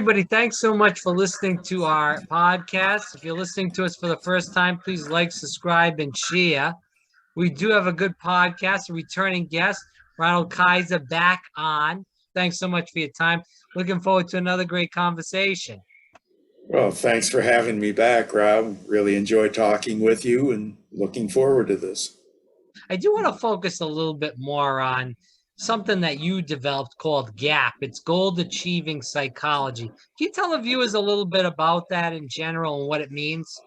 Everybody, thanks so much for listening to our podcast. If you're listening to us for the first time, please like, subscribe, and share. We do have a good podcast, a returning guest, Ronald Kaiser, back on. Thanks so much for your time. Looking forward to another great conversation. Well, thanks for having me back, Rob. Really enjoy talking with you and looking forward to this. I do want to focus a little bit more on something that you developed called GAP. It's Goal Achieving Psychology. Can you tell the viewers a little bit about that in general and what it means?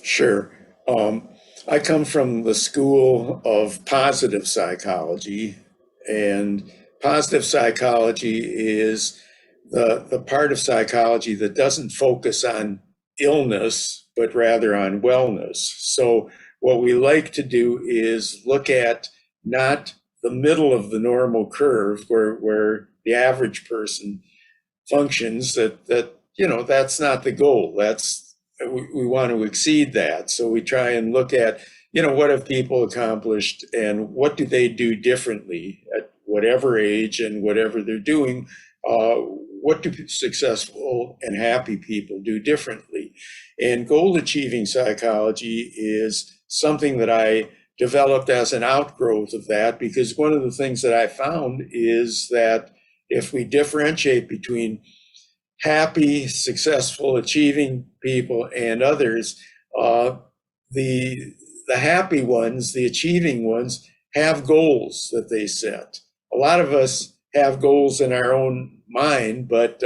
Sure. I come from the school of positive psychology, and positive psychology is the part of psychology that doesn't focus on illness, but rather on wellness. So, what we like to do is look at not the middle of the normal curve where the average person functions, that's not the goal. We want to exceed that. So we try and look at, what have people accomplished and what do they do differently at whatever age and whatever they're doing. What do successful and happy people do differently? And goal achieving psychology is something that I developed as an outgrowth of that, because one of the things that I found is that if we differentiate between happy, successful, achieving people and others, the happy ones, the achieving ones, have goals that they set. A lot of us have goals in our own mind, but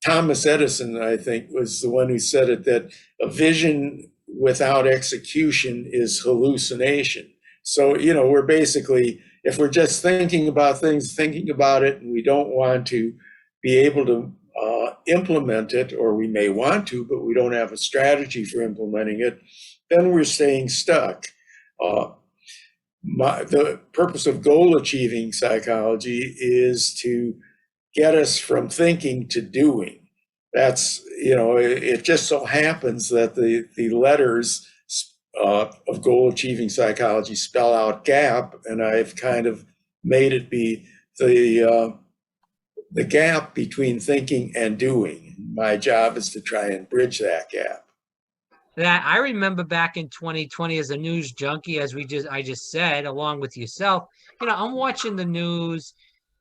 Thomas Edison, I think, was the one who said it, that a vision without execution is hallucination. So, we're basically, if we're just thinking about things, thinking about it, and we don't want to be able to implement it, or we may want to, but we don't have a strategy for implementing it, then we're staying stuck. The purpose of goal achieving psychology is to get us from thinking to doing. That's, it just so happens that the letters of goal achieving psychology spell out GAP, and I've kind of made it be the gap between thinking and doing. My job is to try and bridge that gap. That I remember back in 2020 as a news junkie, as I just said, along with yourself, I'm watching the news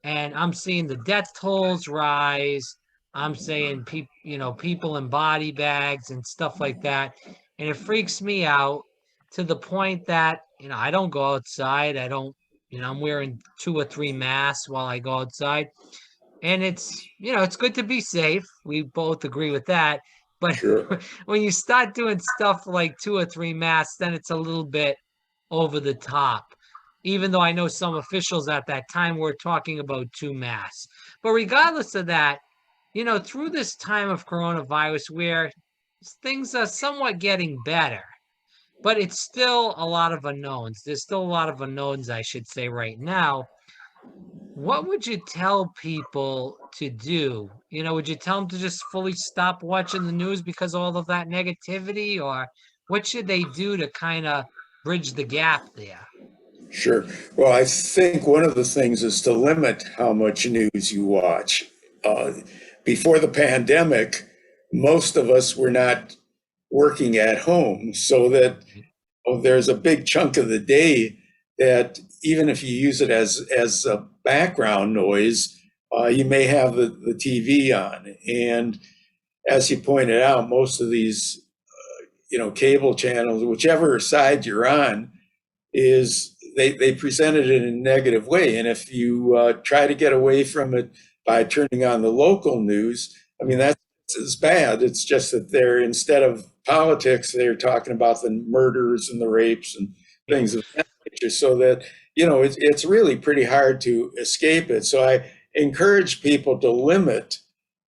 and I'm seeing the death tolls rise. I'm saying people in body bags and stuff like that. And it freaks me out to the point that, I don't go outside. I don't, I'm wearing 2 or 3 masks while I go outside. And it's good to be safe. We both agree with that. But Sure. when you start doing stuff like 2 or 3 masks, then it's a little bit over the top. Even though I know some officials at that time were talking about 2 masks. But regardless of that, through this time of coronavirus where things are somewhat getting better, but it's still a lot of unknowns. There's still a lot of unknowns, I should say, right now. What would you tell people to do? Would you tell them to just fully stop watching the news because of all of that negativity, or what should they do to kind of bridge the gap there? Sure. Well, I think one of the things is to limit how much news you watch. Uh, Before the pandemic, most of us were not working at home, so that there's a big chunk of the day that even if you use it as a background noise, you may have the TV on. And as you pointed out, most of these, cable channels, whichever side you're on, is they present it in a negative way. And if you try to get away from it by turning on the local news, I mean, that's as bad. It's just that instead of politics, they're talking about the murders and the rapes and things of that nature. So that, it's really pretty hard to escape it. So I encourage people to limit,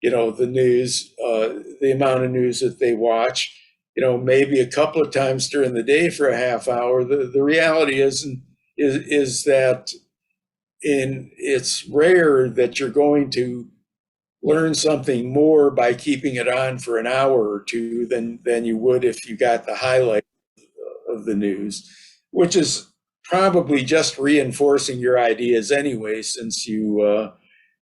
the news, the amount of news that they watch, maybe a couple of times during the day for a half hour. The reality is that it's rare that you're going to learn something more by keeping it on for an hour or two than you would if you got the highlight of the news, which is probably just reinforcing your ideas anyway, since you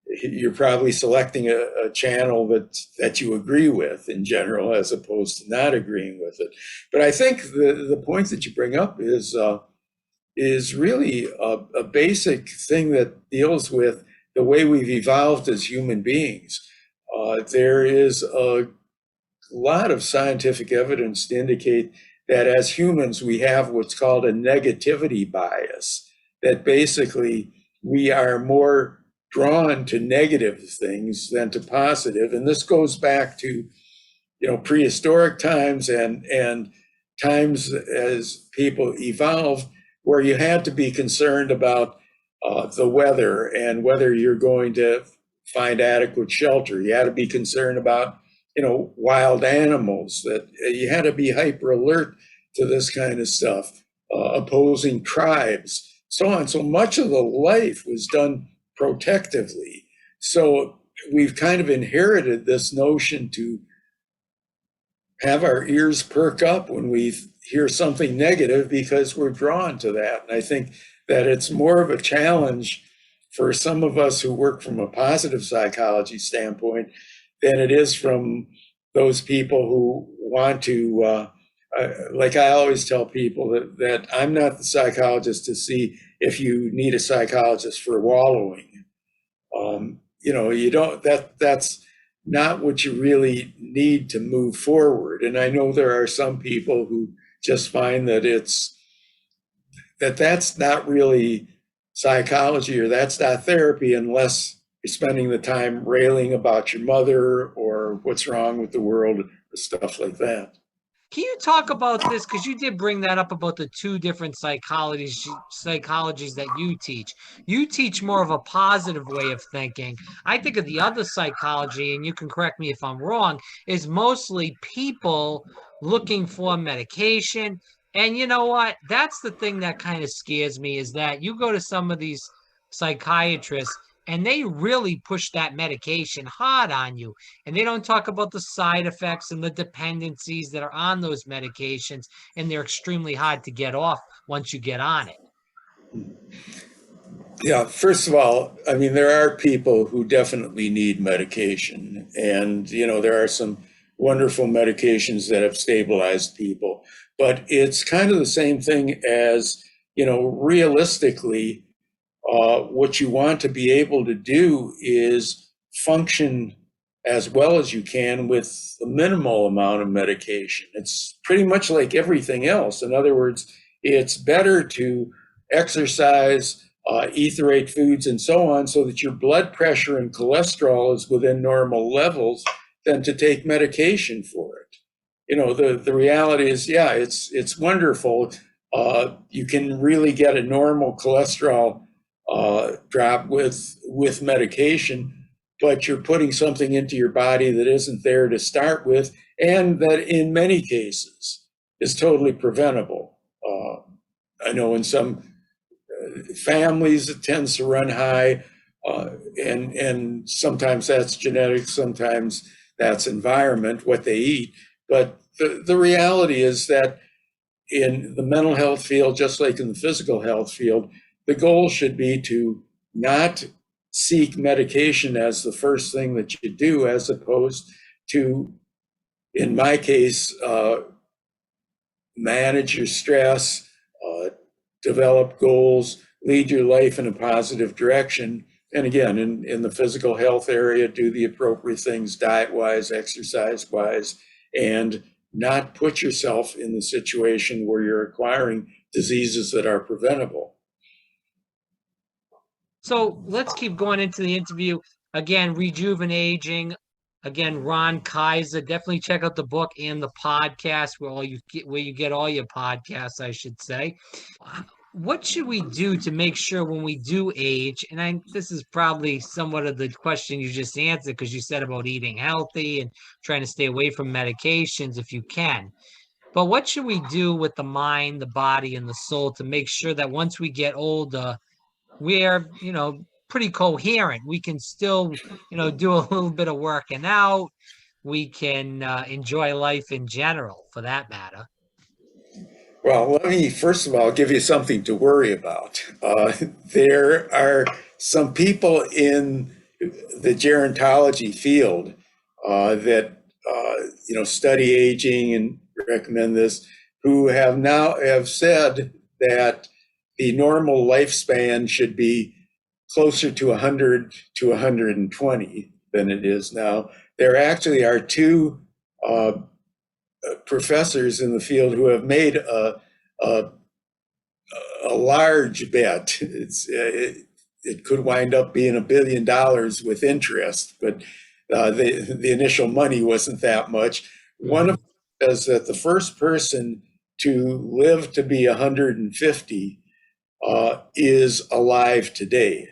you're probably selecting a channel that you agree with in general, as opposed to not agreeing with it. But I think the point that you bring up is really a basic thing that deals with the way we've evolved as human beings. There is a lot of scientific evidence to indicate that as humans, we have what's called a negativity bias, that basically we are more drawn to negative things than to positive. And this goes back to, prehistoric times and times as people evolved, where you had to be concerned about the weather and whether you're going to find adequate shelter. You had to be concerned about, wild animals, that you had to be hyper alert to this kind of stuff, opposing tribes, so on. So much of the life was done protectively. So we've kind of inherited this notion to have our ears perk up when we hear something negative because we're drawn to that. And I think that it's more of a challenge for some of us who work from a positive psychology standpoint than it is from those people who want to, like I always tell people that I'm not the psychologist to see if you need a psychologist for wallowing. You don't, that's not what you really need to move forward. And I know there are some people who just find that that's not really psychology, or that's not therapy, unless you're spending the time railing about your mother or what's wrong with the world or stuff like that. Can you talk about this? Because you did bring that up about the two different psychologies that you teach. You teach more of a positive way of thinking. I think of the other psychology, and you can correct me if I'm wrong, is mostly people looking for medication. And you know what? That's the thing that kind of scares me, is that you go to some of these psychiatrists and they really push that medication hard on you, and they don't talk about the side effects and the dependencies that are on those medications, and they're extremely hard to get off once you get on it. Yeah, first of all, I mean, there are people who definitely need medication. And, there are some wonderful medications that have stabilized people. But it's kind of the same thing as, realistically, what you want to be able to do is function as well as you can with a minimal amount of medication. It's pretty much like everything else. In other words, it's better to exercise, eat the right foods, and so on, so that your blood pressure and cholesterol is within normal levels, than to take medication for it. The reality is, yeah, it's wonderful. You can really get a normal cholesterol drop with medication, but you're putting something into your body that isn't there to start with, and that in many cases is totally preventable. I know in some families it tends to run high, and sometimes that's genetic, sometimes that's environment, what they eat. But the reality is that in the mental health field, just like in the physical health field, the goal should be to not seek medication as the first thing that you do, as opposed to, in my case, manage your stress, develop goals, lead your life in a positive direction. And again, in the physical health area, do the appropriate things diet-wise, exercise-wise, and not put yourself in the situation where you're acquiring diseases that are preventable. So let's keep going into the interview. Again, Rejuvenaging. Again, Ron Kaiser. Definitely check out the book and the podcast where you get all your podcasts, I should say. What should we do to make sure when we do age? And this is probably somewhat of the question you just answered, because you said about eating healthy and trying to stay away from medications if you can. But what should we do with the mind, the body, and the soul to make sure that once we get older, we're, pretty coherent? We can still, do a little bit of working out. We can enjoy life in general, for that matter. Well, let me first of all give you something to worry about. There are some people the gerontology field that study aging and recommend this, who have said that the normal lifespan should be closer to 100 to 120 than it is now. There actually are two professors in the field who have made a large bet. It could wind up being $1 billion with interest, but the initial money wasn't that much. One of them says that the first person to live to be 150 is alive today.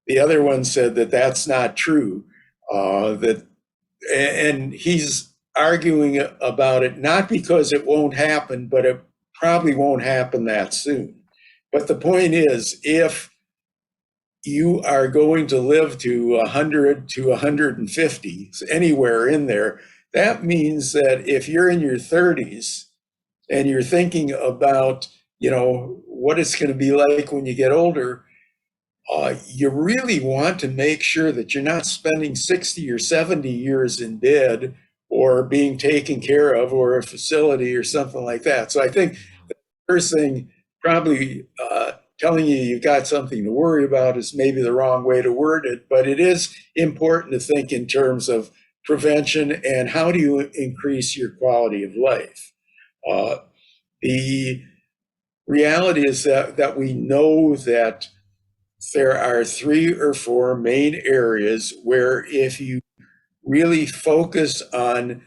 The other one said that that's not true. And he's arguing about it not because it won't happen, but it probably won't happen that soon. But the point is, if you are going to live to 100 to 150, anywhere in there, that means that if you're in your 30s and you're thinking about, what it's going to be like when you get older, you really want to make sure that you're not spending 60 or 70 years in bed or being taken care of or a facility or something like that. So I think the first thing, probably telling you you've got something to worry about is maybe the wrong way to word it, but it is important to think in terms of prevention and how do you increase your quality of life. The reality is that we know that there are 3 or 4 main areas where if you really focus on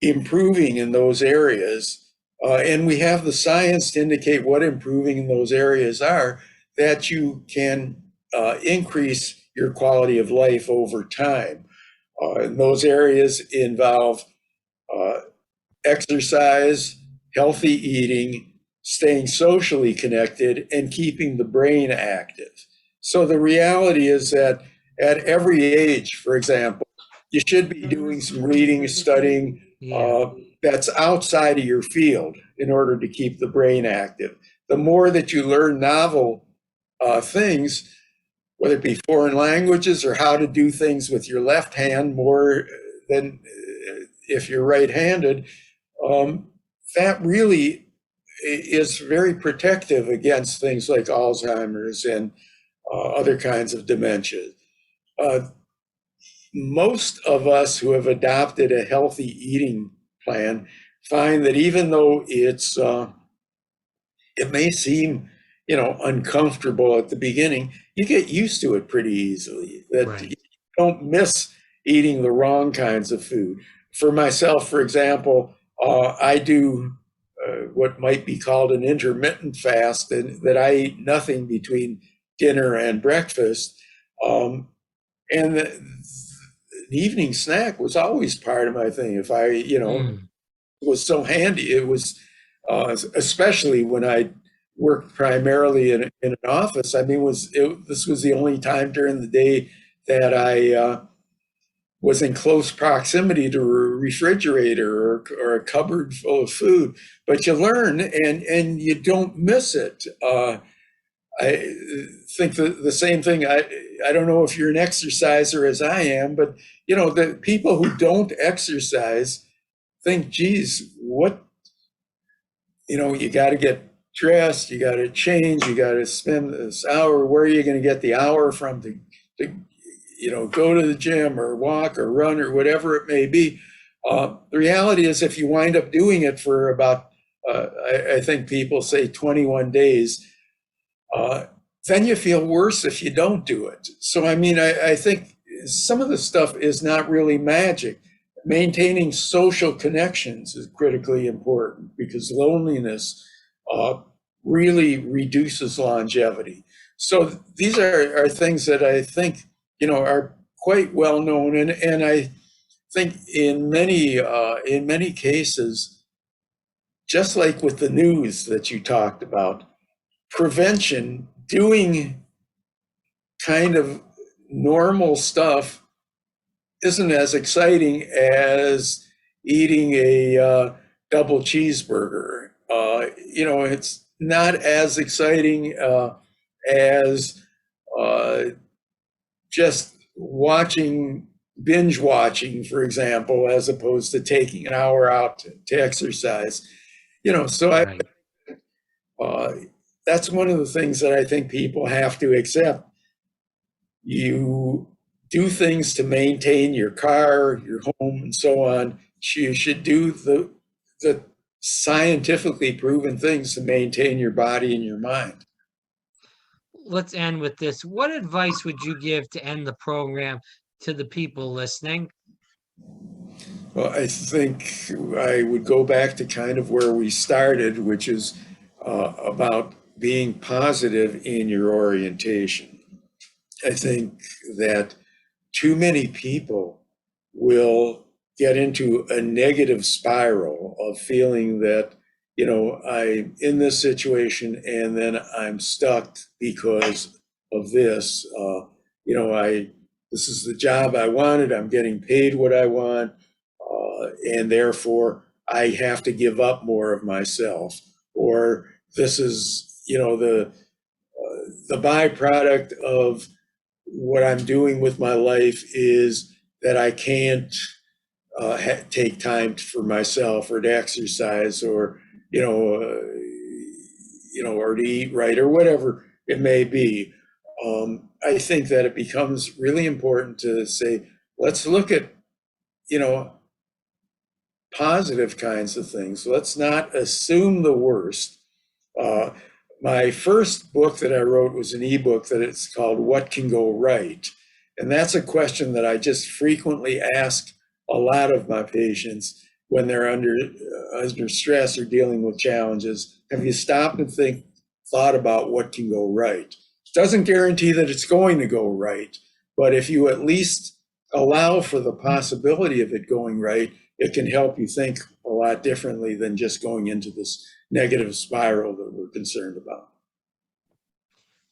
improving in those areas, and we have the science to indicate what improving in those areas are, that you can increase your quality of life over time. And those areas involve exercise, healthy eating, staying socially connected, and keeping the brain active. So the reality is that at every age, for example, you should be doing some reading, studying that's outside of your field in order to keep the brain active. The more that you learn novel things, whether it be foreign languages or how to do things with your left hand more than if you're right-handed, that really is very protective against things like Alzheimer's and other kinds of dementia. Most of us who have adopted a healthy eating plan find that even though it may seem, uncomfortable at the beginning, you get used to it pretty easily. That you don't miss eating the wrong kinds of food. For myself, for example, I do what might be called an intermittent fast, and that I eat nothing between dinner and breakfast. And the evening snack was always part of my thing. If I, it was so handy. It was, especially when I worked primarily in an office. I mean, this was the only time during the day that I was in close proximity to a refrigerator or a cupboard full of food. But you learn and you don't miss it. I think the same thing. I don't know if you're an exerciser as I am, but the people who don't exercise think, geez, what, you got to get dressed, you got to change, you got to spend this hour. Where are you going to get the hour from to go to the gym or walk or run or whatever it may be? The reality is, if you wind up doing it for about, I think people say 21 days, then you feel worse if you don't do it. So, I mean, I think some of the stuff is not really magic. Maintaining social connections is critically important because loneliness really reduces longevity. So these are things that I think, are quite well known. And I think in many cases, just like with the news that you talked about, prevention, doing kind of normal stuff isn't as exciting as eating a double cheeseburger. It's not as exciting as just binge watching, for example, as opposed to taking an hour out to exercise. So Right. uh, that's one of the things that I think people have to accept. You do things to maintain your car, your home, and so on. You should do the scientifically proven things to maintain your body and your mind. Let's end with this. What advice would you give to end the program to the people listening? Well, I think I would go back to kind of where we started, which is about being positive in your orientation. I think that too many people will get into a negative spiral of feeling that, I'm in this situation and then I'm stuck because of this. This is the job I wanted. I'm getting paid what I want. And therefore I have to give up more of myself. Or this is, the byproduct of what I'm doing with my life is that I can't take time for myself or to exercise or or to eat right or whatever it may be. I think that it becomes really important to say, let's look at you know positive kinds of things. Let's not assume the worst. Uh, my first book that I wrote was an ebook that it's called What Can Go Right? And that's a question that I just frequently ask a lot of my patients when they're under stress or dealing with challenges. Have you stopped and thought about what can go right? It doesn't guarantee that it's going to go right, but if you at least allow for the possibility of it going right, it can help you think a lot differently than just going into this negative spiral that we're concerned about.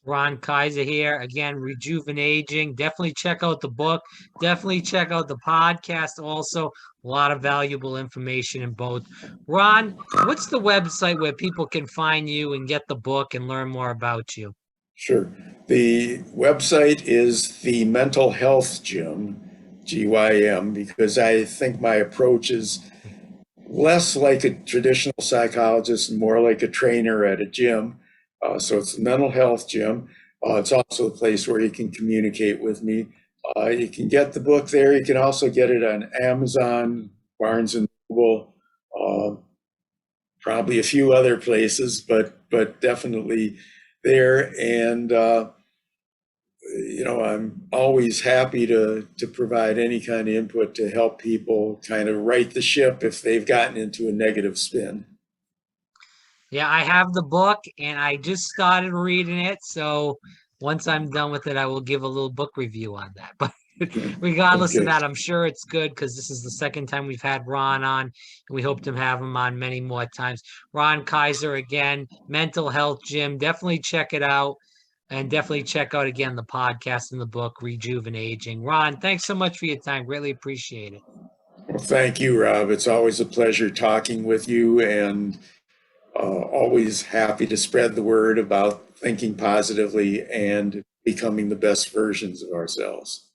Ron Kaiser here. Again, Rejuvenaging. Definitely check out the book. Definitely check out the podcast. Also, a lot of valuable information in both. Ron, what's the website where people can find you and get the book and learn more about you? Sure. The website is the Mental Health Gym, GYM, because I think my approach is less like a traditional psychologist and more like a trainer at a gym. So it's the Mental Health Gym. It's also a place where you can communicate with me. You can get the book there. You can also get it on Amazon, Barnes and Noble, uh, probably a few other places, but definitely there. And I'm always happy to provide any kind of input to help people kind of right the ship if they've gotten into a negative spin. Yeah, I have the book and I just started reading it. So once I'm done with it, I will give a little book review on that. But regardless of Okay, that, I'm sure it's good because this is the second time we've had Ron on, and we hope to have him on many more times. Ron Kaiser again, Mental Health Gym. Definitely check it out. And definitely check out again the podcast and the book, Rejuvenaging. Ron, thanks so much for your time. Greatly appreciate it. well, thank you, Rob. It's always a pleasure talking with you, and always happy to spread the word about thinking positively and becoming the best versions of ourselves.